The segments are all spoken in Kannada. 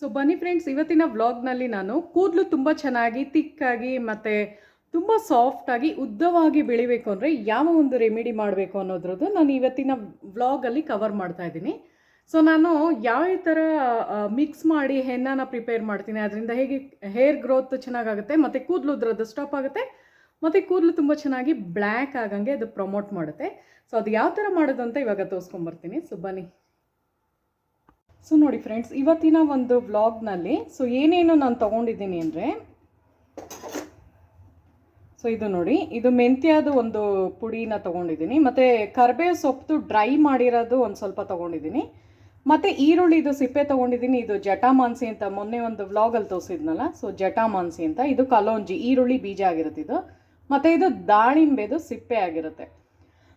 ಸೊ ಬನ್ನಿ ಫ್ರೆಂಡ್ಸ್, ಇವತ್ತಿನ ವ್ಲಾಗ್ನಲ್ಲಿ ನಾನು ಕೂದಲು ತುಂಬ ಚೆನ್ನಾಗಿ ತಿಕ್ಕಾಗಿ ಮತ್ತು ತುಂಬ ಸಾಫ್ಟಾಗಿ ಉದ್ದವಾಗಿ ಬೆಳಿಬೇಕು ಅಂದರೆ ಯಾವ ಒಂದು ರೆಮಿಡಿ ಮಾಡಬೇಕು ಅನ್ನೋದ್ರದ್ದು ನಾನು ಇವತ್ತಿನ ವ್ಲಾಗಲ್ಲಿ ಕವರ್ ಮಾಡ್ತಾ ಇದ್ದೀನಿ. ಸೊ ನಾನು ಯಾವ ಥರ ಮಿಕ್ಸ್ ಮಾಡಿ ಹೆನ್ನನ ಪ್ರಿಪೇರ್ ಮಾಡ್ತೀನಿ, ಅದರಿಂದ ಹೇಗೆ ಹೇರ್ ಗ್ರೋತ್ ಚೆನ್ನಾಗಾಗುತ್ತೆ ಮತ್ತು ಕೂದಲು ಉದ್ರದ್ದು ಸ್ಟಾಪ್ ಆಗುತ್ತೆ ಮತ್ತು ಕೂದಲು ತುಂಬ ಚೆನ್ನಾಗಿ ಬ್ಲ್ಯಾಕ್ ಆಗಂಗೆ ಅದು ಪ್ರಮೋಟ್ ಮಾಡುತ್ತೆ. ಸೊ ಅದು ಯಾವ ಥರ ಮಾಡೋದು ಅಂತ ಇವಾಗ ತೋರಿಸ್ಕೊಂಬರ್ತೀನಿ. ಸೊ ಬನ್ನಿ. ಸೊ ನೋಡಿ ಫ್ರೆಂಡ್ಸ್, ಇವತ್ತಿನ ಒಂದು ವ್ಲಾಗ್ನಲ್ಲಿ ಏನೇನು ನಾನು ತೊಗೊಂಡಿದ್ದೀನಿ ಅಂದರೆ, ಇದು ನೋಡಿ, ಇದು ಮೆಂತ್ಯದು ಒಂದು ಪುಡಿನ ತೊಗೊಂಡಿದ್ದೀನಿ, ಮತ್ತು ಕರ್ಬೇವು ಸೊಪ್ಪು ಡ್ರೈ ಮಾಡಿರೋದು ಒಂದು ಸ್ವಲ್ಪ ತೊಗೊಂಡಿದ್ದೀನಿ, ಮತ್ತು ಈರುಳ್ಳಿದು ಸಿಪ್ಪೆ ತೊಗೊಂಡಿದ್ದೀನಿ. ಇದು ಜಟಾಮಾನ್ಸಿ ಅಂತ ಮೊನ್ನೆ ಒಂದು ವ್ಲಾಗಲ್ಲಿ ತೋರಿಸಿದ್ನಲ್ಲ, ಸೊ ಜಟಾಮಾನ್ಸಿ ಅಂತ. ಇದು ಕಲೋಂಜಿ, ಈರುಳ್ಳಿ ಬೀಜ ಆಗಿರುತ್ತೆ ಇದು, ಮತ್ತು ಇದು ದಾಳಿಂಬೆದು ಸಿಪ್ಪೆ ಆಗಿರುತ್ತೆ,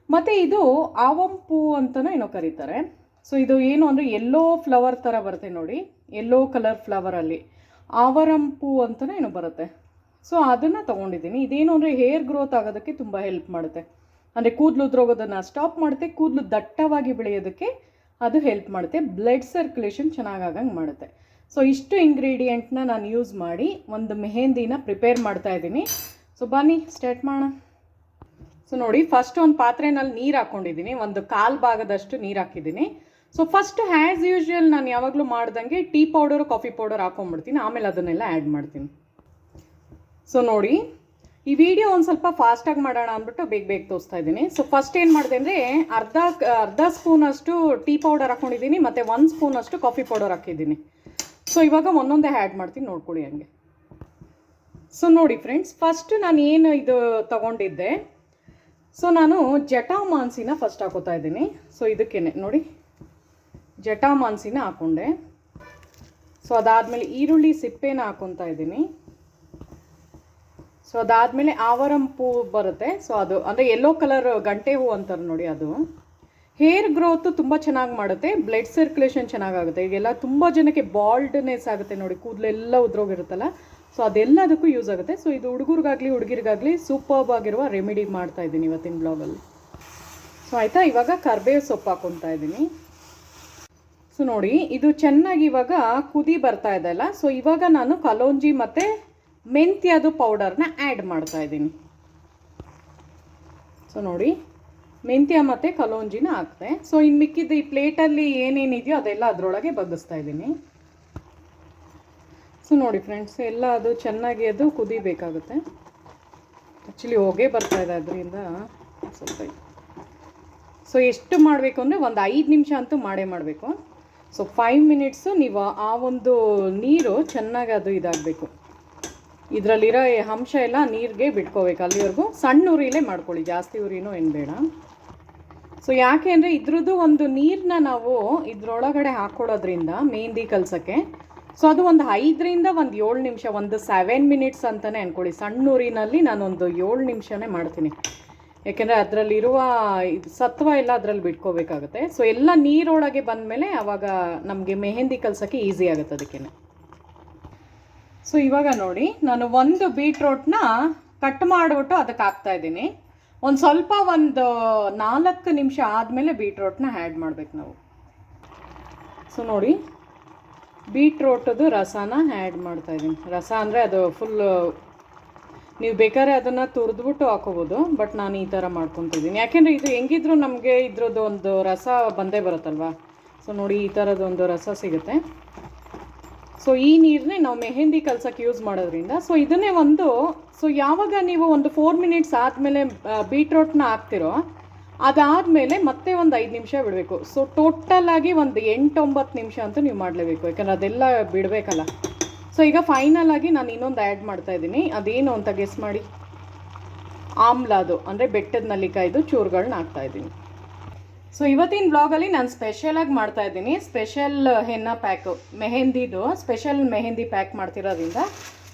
ಮತ್ತು ಇದು ಆವಂಪೂ ಅಂತಲೂ ಏನೋ ಕರೀತಾರೆ. ಸೊ ಇದು ಏನು ಅಂದರೆ ಯೆಲ್ಲೋ ಫ್ಲವರ್ ಥರ ಬರುತ್ತೆ ನೋಡಿ, ಯೆಲ್ಲೋ ಕಲರ್ ಫ್ಲವರಲ್ಲಿ ಆವರಂಪೂ ಅಂತಲೇ ಏನೋ ಬರುತ್ತೆ. ಸೊ ಅದನ್ನು ತೊಗೊಂಡಿದ್ದೀನಿ. ಇದೇನು ಅಂದರೆ ಹೇರ್ ಗ್ರೋತ್ ಆಗೋದಕ್ಕೆ ತುಂಬ ಹೆಲ್ಪ್ ಮಾಡುತ್ತೆ, ಅಂದರೆ ಕೂದಲು ಉದ್ರೋಗೋದನ್ನು ಸ್ಟಾಪ್ ಮಾಡುತ್ತೆ, ಕೂದಲು ದಟ್ಟವಾಗಿ ಬೆಳೆಯೋದಕ್ಕೆ ಅದು ಹೆಲ್ಪ್ ಮಾಡುತ್ತೆ, ಬ್ಲಡ್ ಸರ್ಕ್ಯುಲೇಷನ್ ಚೆನ್ನಾಗಾಗಂಗೆ ಮಾಡುತ್ತೆ. ಸೊ ಇಷ್ಟು ಇಂಗ್ರೀಡಿಯೆಂಟ್ನ ನಾನು ಯೂಸ್ ಮಾಡಿ ಒಂದು ಮೆಹಂದಿನ ಪ್ರಿಪೇರ್ ಮಾಡ್ತಾ ಇದ್ದೀನಿ. ಸೊ ಬನ್ನಿ ಸ್ಟಾರ್ಟ್ ಮಾಡೋಣ. ಸೊ ನೋಡಿ, ಫಸ್ಟ್ ಒಂದು ಪಾತ್ರೆನಲ್ಲಿ ನೀರು ಹಾಕ್ಕೊಂಡಿದ್ದೀನಿ, ಒಂದು ಕಾಲು ಭಾಗದಷ್ಟು ನೀರು ಹಾಕಿದ್ದೀನಿ. ಸೊ ಫಸ್ಟ್ ಆ್ಯಸ್ ಯೂಶ್ವಲ್ ನಾನು ಯಾವಾಗಲೂ ಮಾಡ್ದಂಗೆ ಟೀ ಪೌಡರು ಕಾಫಿ ಪೌಡರ್ ಹಾಕೊಂಡ್ಬಿಡ್ತೀನಿ, ಆಮೇಲೆ ಅದನ್ನೆಲ್ಲ ಆ್ಯಡ್ ಮಾಡ್ತೀನಿ. ಸೊ ನೋಡಿ, ಈ ವಿಡಿಯೋ ಒಂದು ಸ್ವಲ್ಪ ಫಾಸ್ಟಾಗಿ ಮಾಡೋಣ ಅಂದ್ಬಿಟ್ಟು ಬೇಗ ತೋರಿಸ್ತಾ ಇದ್ದೀನಿ. ಸೊ ಫಸ್ಟ್ ಏನು ಮಾಡಿದೆ ಅಂದರೆ ಅರ್ಧ ಸ್ಪೂನಷ್ಟು ಟೀ ಪೌಡರ್ ಹಾಕ್ಕೊಂಡಿದ್ದೀನಿ, ಮತ್ತು 1 ಸ್ಪೂನಷ್ಟು ಕಾಫಿ ಪೌಡರ್ ಹಾಕಿದ್ದೀನಿ. ಸೊ ಇವಾಗ ಒಂದೊಂದೇ ಆ್ಯಡ್ ಮಾಡ್ತೀನಿ, ನೋಡ್ಕೊಳ್ಳಿ ಹಂಗೆ. ಸೊ ನೋಡಿ ಫ್ರೆಂಡ್ಸ್, ಫಸ್ಟ್ ನಾನು ಏನು ಇದು ತೊಗೊಂಡಿದ್ದೆ, ಸೊ ನಾನು ಜಟಾಮಾನ್ಸಿನ ಫಸ್ಟ್ ಹಾಕೋತಾ ಇದ್ದೀನಿ. ಸೊ ಇದಕ್ಕೇನೆ ನೋಡಿ, ಜಟಾಮಾನ್ಸಿನ ಹಾಕ್ಕೊಂಡೆ. ಸೊ ಅದಾದಮೇಲೆ ಈರುಳ್ಳಿ ಸಿಪ್ಪೆನ ಹಾಕ್ಕೊತಾ ಇದ್ದೀನಿ. ಸೊ ಅದಾದಮೇಲೆ ಆವರಂಪೂ ಬರುತ್ತೆ, ಸೊ ಅದು ಅಂದರೆ ಯೆಲ್ಲೋ ಕಲರ್ ಗಂಟೆ ಹೂ ಅಂತಾರೆ ನೋಡಿ, ಅದು ಹೇರ್ ಗ್ರೋತ್ ತುಂಬ ಚೆನ್ನಾಗಿ ಮಾಡುತ್ತೆ, ಬ್ಲಡ್ ಸರ್ಕ್ಯುಲೇಷನ್ ಚೆನ್ನಾಗಾಗುತ್ತೆ. ಈಗೆಲ್ಲ ತುಂಬ ಜನಕ್ಕೆ ಬಾಲ್ಡ್ನೆಸ್ ಆಗುತ್ತೆ ನೋಡಿ, ಕೂದಲೆಲ್ಲ ಉದ್ರೋಗಿರುತ್ತಲ್ಲ, ಸೊ ಅದೆಲ್ಲದಕ್ಕೂ ಯೂಸ್ ಆಗುತ್ತೆ. ಸೊ ಇದು ಹುಡುಗರಿಗಾಗಲಿ ಹುಡುಗಿರಿಗಾಗಲಿ ಸೂಪರ್ಬ್ ಆಗಿರುವ ರೆಮಿಡಿ ಮಾಡ್ತಾ ಇದ್ದೀನಿ ಇವತ್ತಿನ ಬ್ಲಾಗಲ್ಲಿ. ಸೊ ಆಯಿತಾ, ಇವಾಗ ಕರ್ಬೇವು ಸೊಪ್ಪು ಹಾಕ್ಕೊತಾ ಇದ್ದೀನಿ. ಸೊ ನೋಡಿ, ಇದು ಚೆನ್ನಾಗಿ ಇವಾಗ ಕುದಿ ಬರ್ತಾ ಇದೆ ಅಲ್ಲ, ಸೊ ಇವಾಗ ನಾನು ಕಲೋಂಜಿ ಮತ್ತು ಮೆಂತ್ಯದು ಪೌಡರ್ನ ಆ್ಯಡ್ ಮಾಡ್ತಾ ಇದ್ದೀನಿ. ಸೊ ನೋಡಿ, ಮೆಂತ್ಯ ಮತ್ತು ಕಲೋಂಜಿನ ಹಾಕ್ತೆ. ಸೊ ಇನ್ನು ಮಿಕ್ಕಿದ್ದು ಈ ಪ್ಲೇಟಲ್ಲಿ ಏನೇನಿದೆಯೋ ಅದೆಲ್ಲ ಅದರೊಳಗೆ ಬಗ್ಗಿಸ್ತಾ ಇದ್ದೀನಿ. ಸೊ ನೋಡಿ ಫ್ರೆಂಡ್ಸ್, ಎಲ್ಲ ಅದು ಚೆನ್ನಾಗಿ ಅದು ಕುದಿಬೇಕಾಗುತ್ತೆ. ಆ್ಯಕ್ಚುಲಿ ಹೊಗೆ ಬರ್ತಾ ಇದೆ ಅದರಿಂದ ಸ್ವಲ್ಪ. ಸೊ ಎಷ್ಟು ಮಾಡಬೇಕು ಅಂದರೆ ಒಂದು 5 ನಿಮಿಷ ಅಂತೂ ಮಾಡಬೇಕು. ಸೊ 5 ಮಿನಿಟ್ಸು ನೀವು ಆ ಒಂದು ನೀರು ಚೆನ್ನಾಗಿ ಅದು ಇದಾಗಬೇಕು, ಇದರಲ್ಲಿರೋ ಅಂಶ ಎಲ್ಲ ನೀರಿಗೆ ಬಿಟ್ಕೋಬೇಕು. ಅಲ್ಲಿವರೆಗೂ ಸಣ್ಣ ಉರಿಲೇ ಮಾಡ್ಕೊಳ್ಳಿ, ಜಾಸ್ತಿ ಉರಿನೂ ಏನು ಬೇಡ. ಸೊ ಯಾಕೆ ಅಂದರೆ ಇದ್ರದ್ದು ಒಂದು ನೀರನ್ನ ನಾವು ಇದ್ರೊಳಗಡೆ ಹಾಕ್ಕೊಳ್ಳೋದ್ರಿಂದ ಮೆಹಂದಿ ಕಲಸೋಕ್ಕೆ, ಸೊ ಅದು ಒಂದು 5ರಿಂದ 7 ನಿಮಿಷ, ಒಂದು 7 ಮಿನಿಟ್ಸ್ ಅಂತಲೇ ಅಂದ್ಕೊಳ್ಳಿ. ಸಣ್ಣ ಊರಿನಲ್ಲಿ ನಾನೊಂದು 7 ನಿಮಿಷನೇ ಮಾಡ್ತೀನಿ, ಯಾಕೆಂದರೆ ಅದರಲ್ಲಿರುವ ಸತ್ವ ಎಲ್ಲ ಅದರಲ್ಲಿ ಬಿಟ್ಕೋಬೇಕಾಗುತ್ತೆ. ಸೊ ಎಲ್ಲ ನೀರೊಳಗೆ ಬಂದಮೇಲೆ ಆವಾಗ ನಮಗೆ ಮೆಹಂದಿ ಕಲಸೋಕ್ಕೆ ಈಸಿ ಆಗುತ್ತೆ ಅದಕ್ಕೆ. ಸೊ ಇವಾಗ ನೋಡಿ, ನಾನು ಒಂದು ಬೀಟ್ರೋಟ್ನ ಕಟ್ ಮಾಡಿಬಿಟ್ಟು ಅದಕ್ಕೆ ಹಾಕ್ತಾಯಿದ್ದೀನಿ. ಒಂದು ಸ್ವಲ್ಪ ಒಂದು 4 ನಿಮಿಷ ಆದಮೇಲೆ ಬೀಟ್ರೋಟ್ನ ಆ್ಯಡ್ ಮಾಡಬೇಕು ನಾವು. ಸೊ ನೋಡಿ, ಬೀಟ್ರೋಟದು ರಸನ ಆ್ಯಡ್ ಮಾಡ್ತಾಯಿದ್ದೀನಿ. ರಸ ಅಂದರೆ ಅದು ಫುಲ್ಲು, ನೀವು ಬೇಕಾದ್ರೆ ಅದನ್ನು ತುರಿದ್ಬಿಟ್ಟು ಹಾಕೋಬೋದು, ಬಟ್ ನಾನು ಈ ಥರ ಮಾಡ್ಕೊತಿದ್ದೀನಿ. ಯಾಕೆಂದರೆ ಇದು ಹೆಂಗಿದ್ರು ನಮಗೆ ಇದ್ರದ್ದು ಒಂದು ರಸ ಬಂದೇ ಬರುತ್ತಲ್ವ. ಸೊ ನೋಡಿ, ಈ ಥರದೊಂದು ರಸ ಸಿಗುತ್ತೆ. ಸೊ ಈ ನೀರನ್ನೇ ನಾವು ಮೆಹಂದಿ ಕಲ್ಸೋಕ್ಕೆ ಯೂಸ್ ಮಾಡೋದ್ರಿಂದ, ಸೊ ಇದನ್ನೇ ಸೊ ಯಾವಾಗ ನೀವು ಒಂದು 4 ಮಿನಿಟ್ಸ್ ಆದಮೇಲೆ ಬೀಟ್ರೋಟ್ನ ಹಾಕ್ತಿರೋ, ಅದಾದಮೇಲೆ ಮತ್ತೆ ಒಂದು 5 ನಿಮಿಷ ಬಿಡಬೇಕು. ಸೊ ಟೋಟಲಾಗಿ ಒಂದು 8-9 ನಿಮಿಷ ಅಂತೂ ನೀವು ಮಾಡಲೇಬೇಕು, ಯಾಕಂದರೆ ಅದೆಲ್ಲ ಬಿಡಬೇಕಲ್ಲ. ಸೊ ಈಗ ಫೈನಲ್ ಆಗಿ ನಾನು ಇನ್ನೊಂದು ಆ್ಯಡ್ ಮಾಡ್ತಾಯಿದ್ದೀನಿ. ಅದೇನು ಅಂತ ಗೆಸ್ ಮಾಡಿ. ಆಮ್ಲಾದು ಅಂದರೆ ಬೆಟ್ಟದ ನಲ್ಲಿಕಾಯ್ದು ಚೂರುಗಳನ್ನ ಹಾಕ್ತಾಯಿದ್ದೀನಿ. ಸೊ ಇವತ್ತಿನ ಬ್ಲಾಗಲ್ಲಿ ನಾನು ಸ್ಪೆಷಲಾಗಿ ಮಾಡ್ತಾಯಿದ್ದೀನಿ, special ಹೆನ್ನ pack, ಮೆಹಂದಿದು special mehndi pack ಮಾಡ್ತಿರೋದ್ರಿಂದ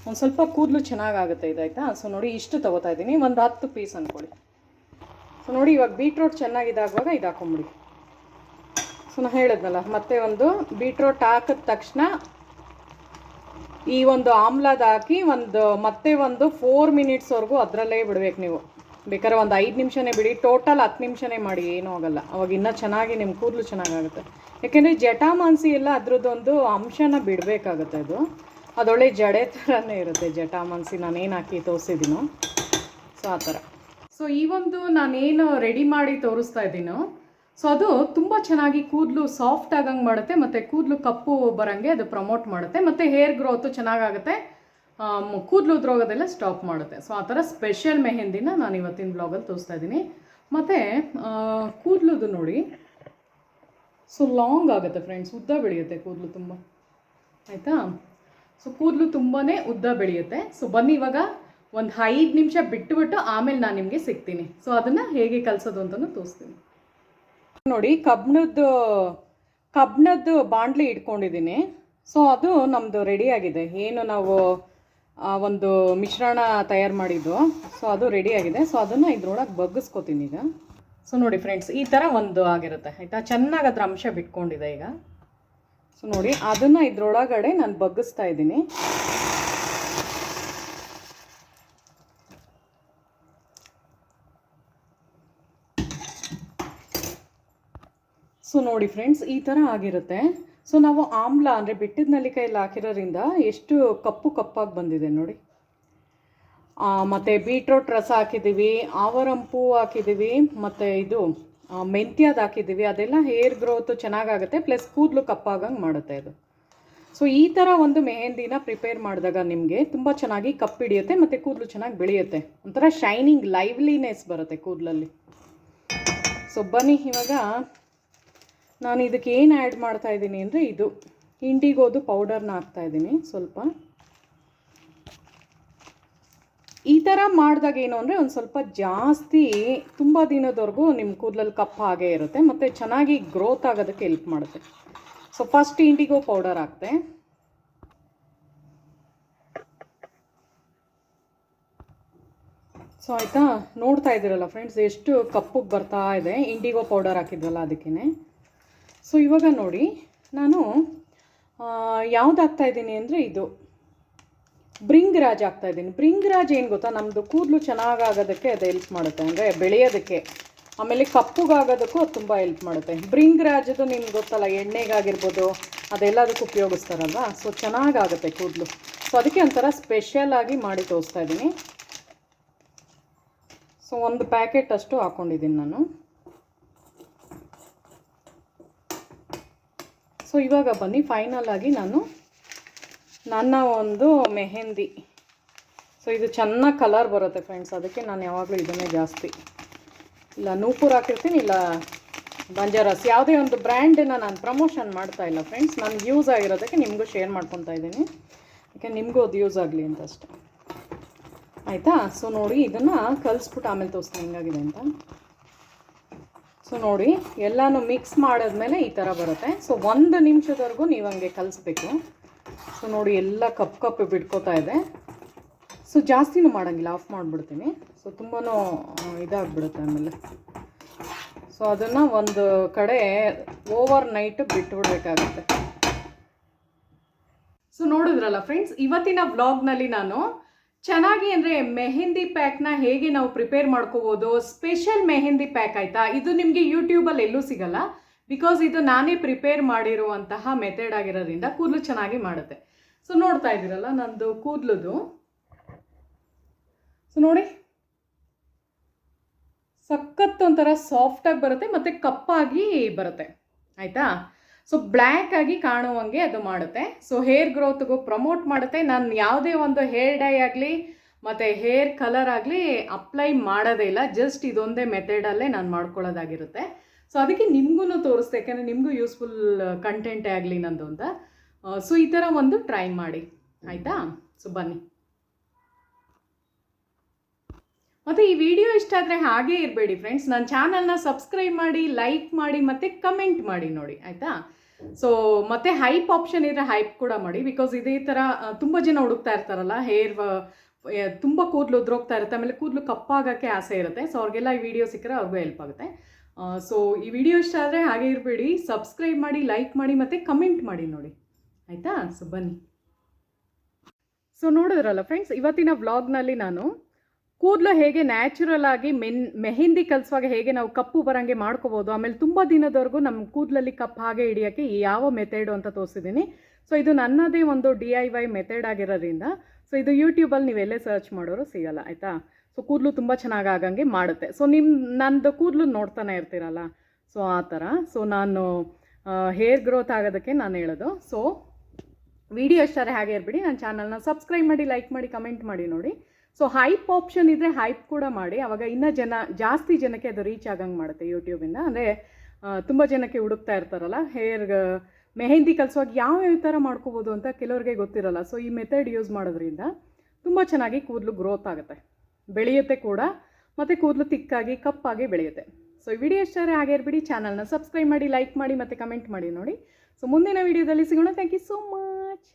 ಒಂದು ಸ್ವಲ್ಪ ಕೂದಲು ಚೆನ್ನಾಗಾಗುತ್ತೆ ಇದಾಯ್ತಾ. ಸೊ ನೋಡಿ, ಇಷ್ಟು ತೊಗೋತಾ ಇದ್ದೀನಿ, ಒಂದು 10 ಪೀಸ್ ಅಂದ್ಕೊಳ್ಳಿ. ಸೊ ನೋಡಿ, ಇವಾಗ ಬೀಟ್ರೋಟ್ ಚೆನ್ನಾಗಿದಾಗುವಾಗ ಇದು ಹಾಕೊಂಬಿಡಿ. ಸೊ ನಾನು ಹೇಳಿದ್ನಲ್ಲ, ಮತ್ತೆ ಒಂದು ಬೀಟ್ರೋಟ್ ಹಾಕಿದ ತಕ್ಷಣ ಈ ಒಂದು ಆಮ್ಲದ ಹಾಕಿ ಮತ್ತೆ ಒಂದು 4 ಮಿನಿಟ್ಸ್ವರೆಗೂ ಅದರಲ್ಲೇ ಬಿಡಬೇಕು ನೀವು. ಬೇಕಾದ್ರೆ ಒಂದು 5 ನಿಮಿಷನೇ ಬಿಡಿ, ಟೋಟಲ್ 10 ನಿಮಿಷನೇ ಮಾಡಿ, ಏನೂ ಆಗಲ್ಲ. ಅವಾಗ ಇನ್ನೂ ಚೆನ್ನಾಗಿ ನಿಮ್ಮ ಕೂದಲು ಚೆನ್ನಾಗಾಗುತ್ತೆ. ಯಾಕೆಂದರೆ ಜಟಾಮಾಂಸಿ ಎಲ್ಲ ಅದರದ್ದೊಂದು ಅಂಶನ ಬಿಡಬೇಕಾಗುತ್ತೆ. ಅದೊಳ್ಳೆ ಜಡೆ ಥರನೇ ಇರುತ್ತೆ ಜಟಾಮಾಂಸಿ, ನಾನೇನು ಹಾಕಿ ತೋರಿಸಿದ್ದೀನೋ ಸೊ ಆ ಥರ. ಸೊ ಈ ಒಂದು ನಾನೇನು ರೆಡಿ ಮಾಡಿ ತೋರಿಸ್ತಾ ಇದ್ದೀನೋ ಸೊ ಅದು ತುಂಬ ಚೆನ್ನಾಗಿ ಕೂದಲು ಸಾಫ್ಟ್ ಆಗಂಗೆ ಮಾಡುತ್ತೆ, ಮತ್ತು ಕೂದಲು ಕಪ್ಪು ಬರೋಂಗೆ ಅದು ಪ್ರಮೋಟ್ ಮಾಡುತ್ತೆ, ಮತ್ತು ಹೇರ್ ಗ್ರೋತು ಚೆನ್ನಾಗಾಗುತ್ತೆ, ಕೂದಲು ಉದ್ರೋಗೋದೆಲ್ಲ ಸ್ಟಾಪ್ ಮಾಡುತ್ತೆ. ಸೊ ಆ ಥರ ಸ್ಪೆಷಲ್ ಮೆಹಂದಿನ ನಾನು ಇವತ್ತಿನ ಬ್ಲಾಗಲ್ಲಿ ತೋರಿಸ್ತಾ ಇದ್ದೀನಿ. ಮತ್ತು ಕೂದಲುದು ನೋಡಿ, ಸೊ ಲಾಂಗ್ ಆಗುತ್ತೆ ಫ್ರೆಂಡ್ಸ್, ಉದ್ದ ಬೆಳೆಯುತ್ತೆ ಕೂದಲು ತುಂಬ, ಆಯಿತಾ. ಸೊ ಕೂದಲು ತುಂಬಾ ಉದ್ದ ಬೆಳೆಯುತ್ತೆ. ಸೊ ಬನ್ನಿ ಇವಾಗ ಒಂದು 5 ನಿಮಿಷ ಬಿಟ್ಟುಬಿಟ್ಟು ಆಮೇಲೆ ನಾನು ನಿಮಗೆ ಸಿಗ್ತೀನಿ. ಸೊ ಅದನ್ನು ಹೇಗೆ ಕಲಿಸೋದು ಅಂತಲೂ ತೋರಿಸ್ತೀನಿ ನೋಡಿ. ಕಬ್ಬಿಣದ್ದು ಬಾಣಲಿ ಇಟ್ಕೊಂಡಿದ್ದೀನಿ. ಸೊ ಅದು ನಮ್ಮದು ರೆಡಿಯಾಗಿದೆ, ಏನು ನಾವು ಒಂದು ಮಿಶ್ರಣ ತಯಾರು ಮಾಡಿದ್ದು, ಸೊ ಅದು ರೆಡಿಯಾಗಿದೆ. ಸೊ ಅದನ್ನು ಇದ್ರೊಳಗೆ ಬಗ್ಗಿಸ್ಕೊತೀನಿ ಈಗ. ಸೊ ನೋಡಿ ಫ್ರೆಂಡ್ಸ್, ಈ ಥರ ಒಂದು ಆಗಿರುತ್ತೆ, ಆಯಿತಾ. ಚೆನ್ನಾಗಿ ಅದರ ಅಂಶ ಬಿಟ್ಕೊಂಡಿದೆ ಈಗ. ಸೊ ನೋಡಿ, ಅದನ್ನು ಇದ್ರೊಳಗಡೆ ನಾನು ಬಗ್ಗಿಸ್ತಾ ಇದ್ದೀನಿ. ಸೊ ನೋಡಿ ಫ್ರೆಂಡ್ಸ್, ಈ ಥರ ಆಗಿರುತ್ತೆ. ಸೊ ನಾವು ಆಮ್ಲ ಅಂದರೆ ಬಿಟ್ಟಿದ ನೆಲ್ಲಿಕಾಯಲ್ಲಿ ಹಾಕಿರೋದ್ರಿಂದ ಎಷ್ಟು ಕಪ್ಪಾಗಿ ಬಂದಿದೆ ನೋಡಿ. ಮತ್ತು ಬೀಟ್ರೋಟ್ ರಸ ಹಾಕಿದ್ದೀವಿ, ಆವರಂಪು ಹಾಕಿದ್ದೀವಿ, ಮತ್ತು ಇದು ಮೆಂತ್ಯದ ಹಾಕಿದ್ದೀವಿ. ಅದೆಲ್ಲ ಹೇರ್ ಗ್ರೋತು ಚೆನ್ನಾಗಾಗುತ್ತೆ, ಪ್ಲಸ್ ಕೂದಲು ಕಪ್ಪಾಗಂಗೆ ಮಾಡುತ್ತೆ ಅದು. ಸೊ ಈ ಥರ ಒಂದು ಮೆಹಂದಿನ ಪ್ರಿಪೇರ್ ಮಾಡಿದಾಗ ನಿಮಗೆ ತುಂಬ ಚೆನ್ನಾಗಿ ಕಪ್ಪು ಹಿಡಿಯುತ್ತೆ, ಮತ್ತು ಕೂದಲು ಚೆನ್ನಾಗಿ ಬೆಳೆಯುತ್ತೆ, ಒಂಥರ ಶೈನಿಂಗ್ ಲೈವ್ಲಿನೆಸ್ ಬರುತ್ತೆ ಕೂದಲಲ್ಲಿ. ಸೊ ಬನ್ನಿ ಇವಾಗ ನಾನು ಇದಕ್ಕೆ ಏನು ಆ್ಯಡ್ ಮಾಡ್ತಾಯಿದ್ದೀನಿ ಅಂದರೆ, ಇದು ಇಂಡಿಗೋದು ಪೌಡರ್ನ ಹಾಕ್ತಾಯಿದ್ದೀನಿ ಸ್ವಲ್ಪ. ಈ ಥರ ಮಾಡಿದಾಗ ಏನು ಅಂದರೆ ಒಂದು ಸ್ವಲ್ಪ ಜಾಸ್ತಿ ತುಂಬ ದಿನದವರೆಗೂ ನಿಮ್ಮ ಕೂದಲಲ್ಲಿ ಕಪ್ಪು ಹಾಗೇ ಇರುತ್ತೆ, ಮತ್ತು ಚೆನ್ನಾಗಿ ಗ್ರೋತ್ ಆಗೋದಕ್ಕೆ ಹೆಲ್ಪ್ ಮಾಡುತ್ತೆ. ಸೊ ಫಸ್ಟ್ ಇಂಡಿಗೋ ಪೌಡರ್ ಹಾಕ್ತೆ. ಸೊ ಆಯಿತಾ, ನೋಡ್ತಾ ಇದ್ದೀರಲ್ಲ ಫ್ರೆಂಡ್ಸ್ ಎಷ್ಟು ಕಪ್ಪಗೆ ಬರ್ತಾ ಇದೆ, ಇಂಡಿಗೋ ಪೌಡರ್ ಹಾಕಿದ್ವಲ್ಲ ಅದಕ್ಕೇ. ಸೊ ಇವಾಗ ನೋಡಿ, ನಾನು ಯಾವ್ದು ಹಾಕ್ತಾಯಿದ್ದೀನಿ ಅಂದರೆ ಇದು ಬ್ರಿಂಗ್ರಾಜ್ ಹಾಕ್ತಾಯಿದ್ದೀನಿ. ಬ್ರಿಂಗ್ರಾಜ್ ಏನು ಗೊತ್ತಾ, ನಮ್ಮದು ಕೂದಲು ಚೆನ್ನಾಗಾಗೋದಕ್ಕೆ ಅದು ಹೆಲ್ಪ್ ಮಾಡುತ್ತೆ, ಅಂದರೆ ಬೆಳೆಯೋದಕ್ಕೆ, ಆಮೇಲೆ ಕಪ್ಪುಗಾಗೋದಕ್ಕೂ ಅದು ತುಂಬ ಹೆಲ್ಪ್ ಮಾಡುತ್ತೆ. ಬ್ರಿಂಗ್ರಾಜದು ನಿಮ್ಗೆ ಗೊತ್ತಲ್ಲ, ಎಣ್ಣೆಗಾಗಿರ್ಬೋದು ಅದೆಲ್ಲದಕ್ಕೂ ಉಪಯೋಗಿಸ್ತಾರಲ್ವ. ಸೊ ಚೆನ್ನಾಗಾಗುತ್ತೆ ಕೂದಲು. ಸೊ ಅದಕ್ಕೆ ಒಂಥರ ಸ್ಪೆಷಲಾಗಿ ಮಾಡಿ ತೋರಿಸ್ತಾ ಇದ್ದೀನಿ. ಸೊ ಒಂದು ಪ್ಯಾಕೆಟ್ ಅಷ್ಟು ಹಾಕ್ಕೊಂಡಿದ್ದೀನಿ ನಾನು. ಸೊ ಇವಾಗ ಬನ್ನಿ ಫೈನಲ್ ಆಗಿ ನಾನು ನನ್ನ ಒಂದು ಮೆಹಂದಿ, ಸೊ ಇದು ಚೆನ್ನಾಗಿ ಕಲರ್ ಬರುತ್ತೆ ಫ್ರೆಂಡ್ಸ್, ಅದಕ್ಕೆ ನಾನು ಯಾವಾಗಲೂ ಇದನ್ನೇ ಜಾಸ್ತಿ, ಇಲ್ಲ ನೂಪುರ್ ಹಾಕಿರ್ತೀನಿ, ಇಲ್ಲ ಬಂಜಾರಸ್, ಯಾವುದೇ ಒಂದು ಬ್ರ್ಯಾಂಡನ್ನ ನಾನು ಪ್ರಮೋಷನ್ ಮಾಡ್ತಾ ಇಲ್ಲ ಫ್ರೆಂಡ್ಸ್, ನನಗೆ ಯೂಸ್ ಆಗಿರೋದಕ್ಕೆ ನಿಮಗೂ ಶೇರ್ ಮಾಡ್ಕೊತಾ ಇದ್ದೀನಿ, ಯಾಕೆ ನಿಮಗೂ ಅದು ಯೂಸ್ ಆಗಲಿ ಅಂತ ಅಷ್ಟೆ, ಆಯಿತಾ. ಸೊ ನೋಡಿ, ಇದನ್ನು ಕಲಿಸ್ಬಿಟ್ಟು ಆಮೇಲೆ ತೋರಿಸ್ತೀನಿ ಹೆಂಗಾಗಿದೆ ಅಂತ. ಸೊ ನೋಡಿ, ಎಲ್ಲನೂ ಮಿಕ್ಸ್ ಮಾಡಿದ್ಮೇಲೆ ಈ ಥರ ಬರುತ್ತೆ. ಸೊ 1 ನಿಮಿಷದವರೆಗೂ ನೀವು ಹಂಗೆ ಕಲಿಸ್ಬೇಕು. ಸೊ ನೋಡಿ, ಎಲ್ಲ ಕಪ್ಪು ಬಿಟ್ಕೋತಾ ಇದೆ. ಸೊ ಜಾಸ್ತಿನೂ ಮಾಡೋಂಗಿಲ್ಲ, ಆಫ್ ಮಾಡಿಬಿಡ್ತೀನಿ. ಸೊ ತುಂಬಾ ಇದಾಗಿಬಿಡುತ್ತೆ ಆಮೇಲೆ. ಸೊ ಅದನ್ನು ಒಂದು ಕಡೆ ಓವರ್ ನೈಟ್ ಬಿಟ್ಬಿಡ್ಬೇಕಾಗುತ್ತೆ. ಸೊ ನೋಡಿದ್ರಲ್ಲ ಫ್ರೆಂಡ್ಸ್, ಇವತ್ತಿನ ವ್ಲಾಗ್ನಲ್ಲಿ ನಾನು ಚೆನ್ನಾಗಿ ಅಂದರೆ ಮೆಹಂದಿ ಪ್ಯಾಕ್ನ ಹೇಗೆ ನಾವು ಪ್ರಿಪೇರ್ ಮಾಡ್ಕೋಬೋದು, ಸ್ಪೆಷಲ್ ಮೆಹಂದಿ ಪ್ಯಾಕ್ ಆಯಿತಾ. ಇದು ನಿಮಗೆ ಯೂಟ್ಯೂಬಲ್ಲಿ ಎಲ್ಲೂ ಸಿಗಲ್ಲ, ಬಿಕಾಸ್ ಇದು ನಾನೇ ಪ್ರಿಪೇರ್ ಮಾಡಿರುವಂತಹ ಮೆಥಡ್ ಆಗಿರೋದ್ರಿಂದ ಕೂದಲು ಚೆನ್ನಾಗಿ ಮಾಡುತ್ತೆ. ಸೊ ನೋಡ್ತಾ ಇದ್ದೀರಲ್ಲ ನಂದು ಕೂದಲುದು. ಸೊ ನೋಡಿ, ಸಖತ್ ಒಂಥರ ಸಾಫ್ಟಾಗಿ ಬರುತ್ತೆ, ಮತ್ತು ಕಪ್ಪಾಗಿ ಬರುತ್ತೆ, ಆಯಿತಾ. ಸೊ ಬ್ಲ್ಯಾಕ್ ಆಗಿ ಕಾಣುವಂಗೆ ಅದು ಮಾಡುತ್ತೆ. ಸೊ ಹೇರ್ ಗ್ರೋತ್ಗೂ ಪ್ರಮೋಟ್ ಮಾಡುತ್ತೆ. ನಾನು ಯಾವುದೇ ಒಂದು ಹೇರ್ ಡೈ ಆಗಲಿ ಮತ್ತು ಹೇರ್ ಕಲರ್ ಆಗಲಿ ಅಪ್ಲೈ ಮಾಡೋದೇ ಇಲ್ಲ, ಜಸ್ಟ್ ಇದೊಂದೇ ಮೆಥಡಲ್ಲೇ ನಾನು ಮಾಡ್ಕೊಳ್ಳೋದಾಗಿರುತ್ತೆ. ಸೊ ಅದಕ್ಕೆ ನಿಮಗೂ ತೋರಿಸ್ತೆ, ಯಾಕೆಂದರೆ ನಿಮಗೂ ಯೂಸ್ಫುಲ್ ಕಂಟೆಂಟೇ ಆಗಲಿ ನಂದು ಅಂತ. ಸೊ ಈ ಥರ ಒಂದು ಟ್ರೈ ಮಾಡಿ, ಆಯಿತಾ. ಸೊ ಬನ್ನಿ. ಮತ್ತು ಈ ವಿಡಿಯೋ ಇಷ್ಟ ಆದರೆ ಹಾಗೇ ಇರಬೇಡಿ ಫ್ರೆಂಡ್ಸ್, ನನ್ನ ಚಾನಲ್ನ ಸಬ್ಸ್ಕ್ರೈಬ್ ಮಾಡಿ, ಲೈಕ್ ಮಾಡಿ ಮತ್ತು ಕಮೆಂಟ್ ಮಾಡಿ ನೋಡಿ, ಆಯಿತಾ. ಸೊ ಮತ್ತು ಹೈಪ್ ಆಪ್ಷನ್ ಇದ್ದರೆ ಹೈಪ್ ಕೂಡ ಮಾಡಿ, ಬಿಕಾಸ್ ಇದೇ ಥರ ತುಂಬ ಜನ ಹುಡುಕ್ತಾ ಇರ್ತಾರಲ್ಲ, ಹೇರ್ ತುಂಬ ಕೂದಲು ಉದ್ರೋಗ್ತಾ ಇರುತ್ತೆ, ಆಮೇಲೆ ಕೂದಲು ಕಪ್ಪಾಗೋಕ್ಕೆ ಆಸೆ ಇರುತ್ತೆ. ಸೊ ಅವ್ರಿಗೆಲ್ಲ ಈ ವಿಡಿಯೋ ಸಿಕ್ಕರೆ ಅವ್ರಿಗೂ ಹೆಲ್ಪ್ ಆಗುತ್ತೆ. ಸೊ ಈ ವಿಡಿಯೋ ಇಷ್ಟ ಆದರೆ ಹಾಗೆ ಇರಬೇಡಿ, ಸಬ್ಸ್ಕ್ರೈಬ್ ಮಾಡಿ, ಲೈಕ್ ಮಾಡಿ ಮತ್ತು ಕಮೆಂಟ್ ಮಾಡಿ ನೋಡಿ, ಆಯಿತಾ. ಸೊ ಬನ್ನಿ. ಸೊ ನೋಡಿದ್ರಲ್ಲ ಫ್ರೆಂಡ್ಸ್, ಇವತ್ತಿನ ವ್ಲಾಗ್ನಲ್ಲಿ ನಾನು ಕೂದಲು ಹೇಗೆ ನ್ಯಾಚುರಲ್ ಆಗಿ ಮೆಹಂದಿ ಕಲಿಸುವಾಗ ಹೇಗೆ ನಾವು ಕಪ್ಪು ಬರೋಂಗೆ ಮಾಡ್ಕೋಬೋದು, ಆಮೇಲೆ ತುಂಬ ದಿನದವರೆಗೂ ನಮ್ಮ ಕೂದಲಲ್ಲಿ ಕಪ್ಪು ಹಾಗೆ ಹಿಡಿಯೋಕ್ಕೆ ಯಾವ ಮೆಥಡು ಅಂತ ತೋರಿಸಿದ್ದೀನಿ. ಸೊ ಇದು ನನ್ನದೇ ಒಂದು DIY ಮೆಥಡ್ ಆಗಿರೋದ್ರಿಂದ ಸೊ ಇದು ಯೂಟ್ಯೂಬಲ್ಲಿ ನೀವೆಲ್ಲೇ ಸರ್ಚ್ ಮಾಡೋರು ಸಿಗಲ್ಲ ಆಯಿತಾ. ಸೊ ಕೂದಲು ತುಂಬ ಚೆನ್ನಾಗಿ ಆಗಂಗೆ ಮಾಡುತ್ತೆ. ಸೊ ನಂದು ಕೂದಲು ನೋಡ್ತಾನೆ ಇರ್ತೀರಲ್ಲ, ಸೊ ಆ ಥರ. ಸೊ ನಾನು ಹೇರ್ ಗ್ರೋತ್ ಆಗೋದಕ್ಕೆ ನಾನು ಹೇಳೋದು. ಸೊ ವಿಡಿಯೋ ಇಷ್ಟಾರೆ ಹಾಗೆ ಇರ್ಬಿಡಿ, ನನ್ನ ಚಾನಲ್ನ ಸಬ್ಸ್ಕ್ರೈಬ್ ಮಾಡಿ, ಲೈಕ್ ಮಾಡಿ, ಕಮೆಂಟ್ ಮಾಡಿ ನೋಡಿ. ಸೊ ಹೈಪ್ ಆಪ್ಷನ್ ಇದ್ದರೆ ಹೈಪ್ ಕೂಡ ಮಾಡಿ, ಆವಾಗ ಇನ್ನೂ ಜಾಸ್ತಿ ಜನಕ್ಕೆ ಅದು ರೀಚ್ ಆಗಂಗೆ ಮಾಡುತ್ತೆ ಯೂಟ್ಯೂಬಿಂದ. ಅಂದರೆ ತುಂಬ ಜನಕ್ಕೆ ಹುಡುಕ್ತಾ ಇರ್ತಾರಲ್ಲ ಮೆಹಂದಿ ಕಲಿಸುವಾಗ ಯಾವ ಥರ ಮಾಡ್ಕೋಬೋದು ಅಂತ ಕೆಲವ್ರಿಗೆ ಗೊತ್ತಿರಲ್ಲ. ಸೊ ಈ ಮೆಥಡ್ ಯೂಸ್ ಮಾಡೋದ್ರಿಂದ ತುಂಬ ಚೆನ್ನಾಗಿ ಕೂದಲು ಗ್ರೋತ್ ಆಗುತ್ತೆ, ಬೆಳೆಯುತ್ತೆ ಕೂಡ, ಮತ್ತು ಕೂದಲು ತಿಕ್ಕಾಗಿ ಕಪ್ಪಾಗಿ ಬೆಳೆಯುತ್ತೆ. ಸೊ ಈ ವಿಡಿಯೋ ಇಷ್ಟಾರೆ ಹಾಗೆ ಇರ್ಬಿಡಿ, ಚಾನಲ್ನ ಸಬ್ಸ್ಕ್ರೈಬ್ ಮಾಡಿ, ಲೈಕ್ ಮಾಡಿ ಮತ್ತು ಕಮೆಂಟ್ ಮಾಡಿ ನೋಡಿ. ಸೊ ಮುಂದಿನ ವಿಡಿಯೋದಲ್ಲಿ ಸಿಗೋಣ. Thank you so much.